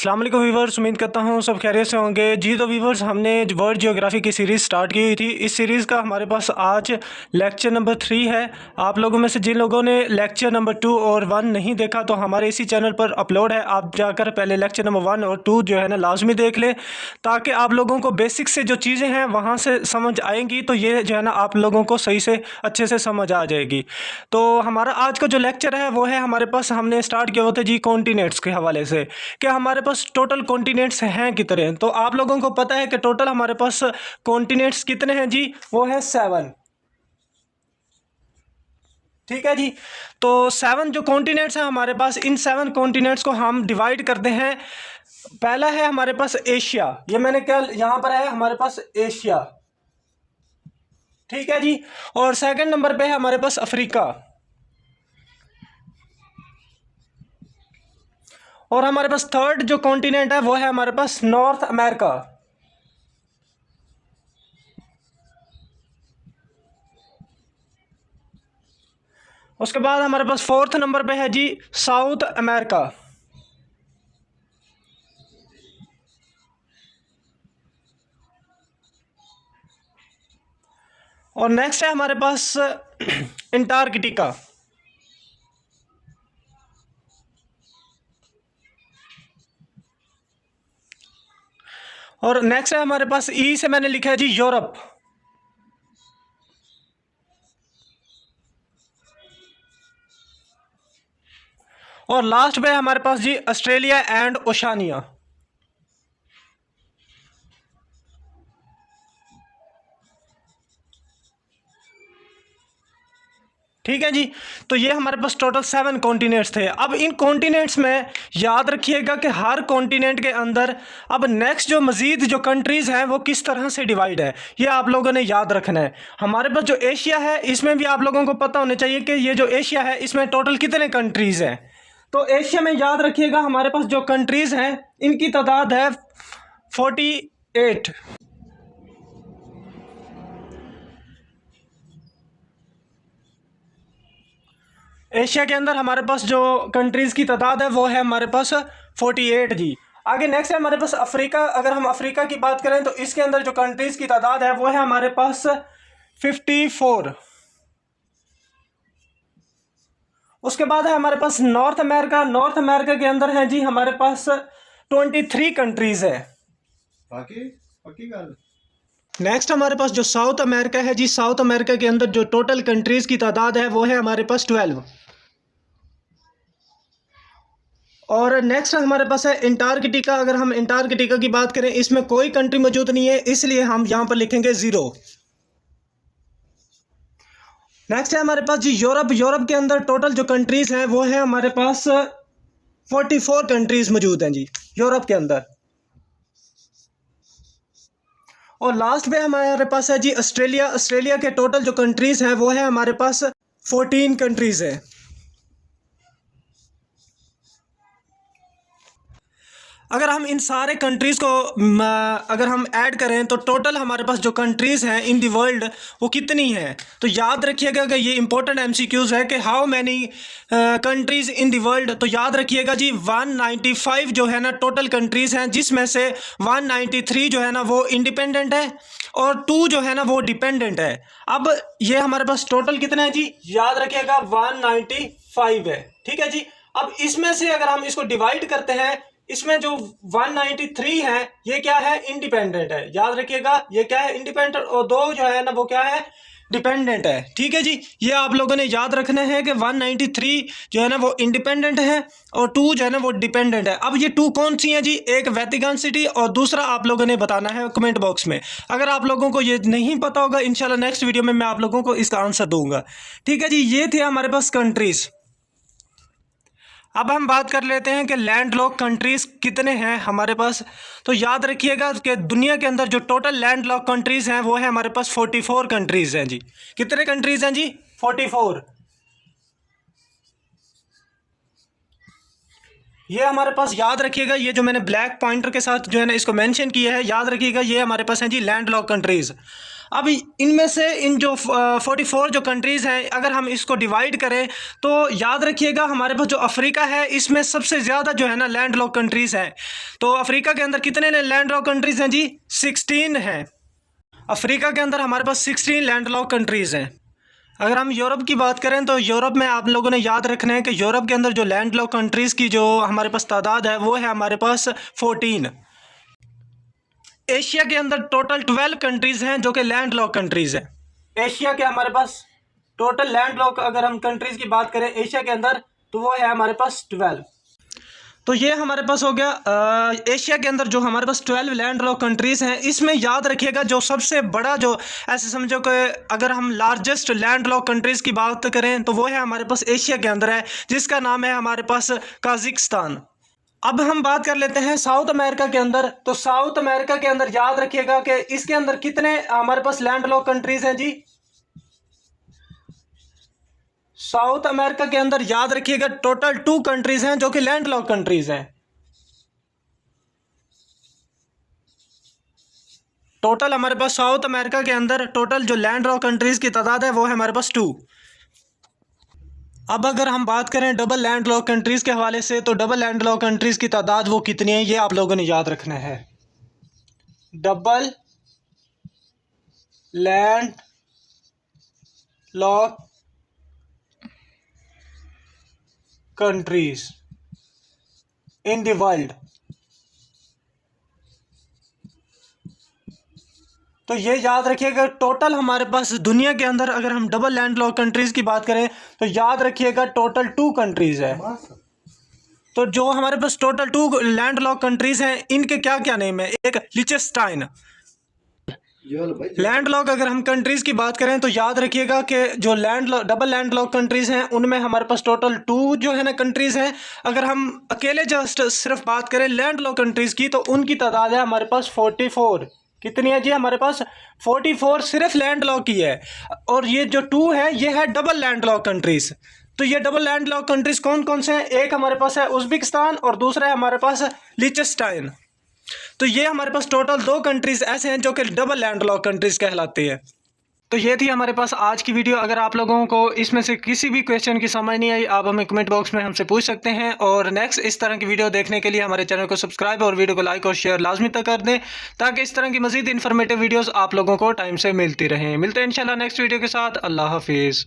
अस्सलाम वालेकुम व्यूवर्स, उम्मीद करता हूँ सब खैरियत से होंगे जी। तो व्यूवर्स, हमने वर्ल्ड जियोग्राफी की सीरीज़ स्टार्ट की हुई थी। इस सीरीज़ का हमारे पास आज लेक्चर नंबर 3 है। आप लोगों में से जिन लोगों ने लेक्चर नंबर 2 और 1 नहीं देखा तो हमारे इसी चैनल पर अपलोड है, आप जाकर पहले लेक्चर नंबर 1 और 2 जो है ना लाजमी देख लें, ताकि आप लोगों को बेसिक से जो चीज़ें हैं वहाँ से समझ आएंगी, तो ये जो है ना आप लोगों को सही से अच्छे से समझ आ जाएगी। तो हमारा आज का जो लेक्चर है वो है, हमारे पास हमने स्टार्ट किया होता है जी कॉन्टिनेंट्स के हवाले से कि हमारे पास टोटल कॉन्टिनेंट्स हैं कितने। तो आप लोगों को पता है कि टोटल हमारे पास कॉन्टिनेंट्स कितने हैं जी, वो है 7। ठीक है जी। तो 7 जो कॉन्टिनेंट्स हैं हमारे पास, इन 7 कॉन्टिनेंट्स को हम डिवाइड करते हैं। पहला है हमारे पास एशिया, ये मैंने क्या यहां पर है हमारे पास एशिया, ठीक है जी। और सेकंड नंबर पे है हमारे पास अफ्रीका, और हमारे पास थर्ड जो कॉन्टिनेंट है वो है हमारे पास नॉर्थ अमेरिका। उसके बाद हमारे पास फोर्थ नंबर पे है जी साउथ अमेरिका। और नेक्स्ट है हमारे पास अंटार्कटिका। और नेक्स्ट है हमारे पास ई से मैंने लिखा है जी यूरोप। और लास्ट पे हमारे पास जी ऑस्ट्रेलिया एंड ओशानिया। ठीक है जी। तो ये हमारे पास टोटल 7 कॉन्टिनेंट्स थे। अब इन कॉन्टिनेंट्स में याद रखिएगा कि हर कॉन्टिनेंट के अंदर अब नेक्स्ट जो मज़ीद जो कंट्रीज़ हैं वो किस तरह से डिवाइड है, ये आप लोगों ने याद रखना है। हमारे पास जो एशिया है इसमें भी आप लोगों को पता होना चाहिए कि ये जो एशिया है इसमें टोटल कितने कंट्रीज़ हैं। तो एशिया में याद रखिएगा हमारे पास जो कंट्रीज़ हैं इनकी तादाद है 48। एशिया के अंदर हमारे पास जो कंट्रीज़ की तादाद है वो है हमारे पास 48 जी। आगे नेक्स्ट है हमारे पास अफ्रीका। अगर हम अफ्रीका की बात करें तो इसके अंदर जो कंट्रीज़ की तादाद है वो है हमारे पास 54। उसके बाद है हमारे पास नॉर्थ अमेरिका। नॉर्थ अमेरिका के अंदर है जी हमारे पास 23 कंट्रीज़ है। नेक्स्ट हमारे पास जो साउथ अमेरिका है जी, साउथ अमेरिका के अंदर जो टोटल कंट्रीज़ की तादाद है वो है हमारे पास 12। और नेक्स्ट हमारे पास है अंटार्कटिका। अगर हम अंटार्कटिका की बात करें इसमें कोई कंट्री मौजूद नहीं है, इसलिए हम यहां पर लिखेंगे 0। नेक्स्ट है हमारे पास जी यूरोप। यूरोप के अंदर टोटल जो कंट्रीज हैं वो है हमारे पास 44 कंट्रीज मौजूद हैं जी यूरोप के अंदर। और लास्ट पे हमारे पास है जी ऑस्ट्रेलिया। ऑस्ट्रेलिया के टोटल जो कंट्रीज हैं वो है हमारे पास 14 कंट्रीज है। अगर हम इन सारे कंट्रीज़ को अगर हम ऐड करें तो टोटल हमारे पास जो कंट्रीज़ हैं इन दी वर्ल्ड वो कितनी हैं। तो याद रखिएगा कि ये इंपॉर्टेंट एमसीक्यूज़ है कि how many countries in the world. तो याद रखिएगा जी 195 जो है ना टोटल कंट्रीज़ हैं, जिसमें से 193 जो है ना वो इंडिपेंडेंट है और 2 जो है ना वो डिपेंडेंट है। अब ये हमारे पास टोटल कितना है जी, याद रखिएगा 195 है। ठीक है जी। अब इसमें से अगर हम इसको डिवाइड करते हैं, इसमें जो 193 है ये क्या है, इंडिपेंडेंट है। याद रखिएगा ये क्या है, इंडिपेंडेंट, और 2 जो है ना वो क्या है, डिपेंडेंट है। ठीक है जी। ये आप लोगों ने याद रखना है कि 193 जो है ना वो इंडिपेंडेंट है और 2 जो है ना वो डिपेंडेंट है। अब ये 2 कौन सी हैं जी, एक वेटिकन सिटी और दूसरा आप लोगों ने बताना है कमेंट बॉक्स में। अगर आप लोगों को ये नहीं पता होगा इंशाल्लाह नेक्स्ट वीडियो में मैं आप लोगों को इसका आंसर दूंगा। ठीक है जी। ये थे हमारे पास कंट्रीज। अब हम बात कर लेते हैं कि लैंड लॉक कंट्रीज़ कितने हैं हमारे पास। तो याद रखिएगा कि दुनिया के अंदर जो टोटल लैंड लॉक कंट्रीज़ हैं वो है हमारे पास 44 कंट्रीज़ हैं जी। कितने कंट्रीज़ हैं जी, 44। ये हमारे पास याद रखिएगा, ये जो मैंने ब्लैक पॉइंटर के साथ जो है ना इसको मेंशन किया है, याद रखिएगा ये हमारे पास हैं जी लैंड लॉक कंट्रीज़। अब इनमें से इन जो 44 जो कंट्रीज़ हैं, अगर हम इसको डिवाइड करें तो याद रखिएगा हमारे पास जो अफ्रीका है इसमें सबसे ज़्यादा जो है ना लैंड लॉक कंट्रीज़ हैं। तो अफ्रीका के अंदर कितने लैंड लॉक कंट्रीज़ हैं जी? 16 हैं। अफ्रीका के अंदर हमारे पास 16 लैंड लॉक कंट्रीज़ हैं। अगर हम यूरोप की बात करें तो यूरोप में आप लोगों ने याद रखना है कि यूरोप के अंदर जो लैंड लॉक कंट्रीज़ की जो हमारे पास तादाद है वो है हमारे पास 14। एशिया के अंदर टोटल 12 कंट्रीज़ हैं जो कि लैंड लॉक कंट्रीज़ हैं। एशिया के हमारे पास टोटल लैंड लॉक अगर हम कंट्रीज़ की बात करें एशिया के अंदर तो वो है हमारे पास 12। तो ये हमारे पास हो गया एशिया के अंदर जो हमारे पास 12 लैंड लॉक कंट्रीज़ हैं। इसमें याद रखिएगा जो सबसे बड़ा जो ऐसे समझो कि अगर हम लार्जेस्ट लैंड लॉक कंट्रीज़ की बात करें तो वो है हमारे पास एशिया के अंदर है, जिसका नाम है हमारे पास कजाकिस्तान। अब हम बात कर लेते हैं साउथ अमेरिका के अंदर। तो साउथ अमेरिका के अंदर याद रखिएगा कि इसके अंदर कितने हमारे पास लैंड लॉक कंट्रीज़ हैं जी? साउथ अमेरिका के अंदर याद रखिएगा टोटल 2 कंट्रीज़ हैं जो कि लैंड लॉक कंट्रीज़ हैं। टोटल हमारे पास साउथ अमेरिका के अंदर टोटल जो लैंड लॉक कंट्रीज़ की तादाद है वो है हमारे पास 2। अब अगर हम बात करें डबल लैंड लॉक कंट्रीज़ के हवाले से तो डबल लैंड लॉक कंट्रीज़ की तादाद वो कितनी है ये आप लोगों ने याद रखना है। Double land lock countries in the world. तो ये याद रखिएगा टोटल हमारे पास दुनिया के अंदर अगर हम डबल लैंड लॉक कंट्रीज़ की बात करें तो याद रखिएगा टोटल 2 कंट्रीज़ है। तो जो हमारे पास टोटल 2 लैंड लॉक कंट्रीज़ हैं इनके क्या क्या नेम है? एक लिechtenstein। लैंड लॉक अगर हम कंट्रीज़ की बात करें तो याद रखिएगा कि जो डबल लैंड लॉक कंट्रीज़ हैं उनमें हमारे पास टोटल 2 जो है ना कंट्रीज़ हैं। अगर हम अकेले जस्ट सिर्फ बात करें लैंड लॉक कंट्रीज़ की तो उनकी तादाद है हमारे पास 44। कितनी है जी? हमारे पास 44 सिर्फ लैंड लॉक की है। और ये जो 2 है ये है डबल लैंड लॉक कंट्रीज़। तो ये डबल लैंड लॉक कंट्रीज़ कौन कौन से हैं? एक हमारे पास है उज़्बेकिस्तान और दूसरा है हमारे पास लिechtenstein। तो ये हमारे पास टोटल 2 कंट्रीज़ ऐसे हैं जो कि डबल लैंड लॉक कंट्रीज़ कहलाती है। तो ये थी हमारे पास आज की वीडियो। अगर आप लोगों को इसमें से किसी भी क्वेश्चन की समझ नहीं आई आप हमें कमेंट बॉक्स में हमसे पूछ सकते हैं। और नेक्स्ट इस तरह की वीडियो देखने के लिए हमारे चैनल को सब्सक्राइब और वीडियो को लाइक और शेयर लाजमी तक कर दें ताकि इस तरह की मज़ीद इन्फॉर्मेटिव वीडियोज़ आप लोगों को टाइम से मिलती रहें। मिलते हैं इंशाल्लाह नेक्स्ट वीडियो के साथ। अल्लाह हाफिज़।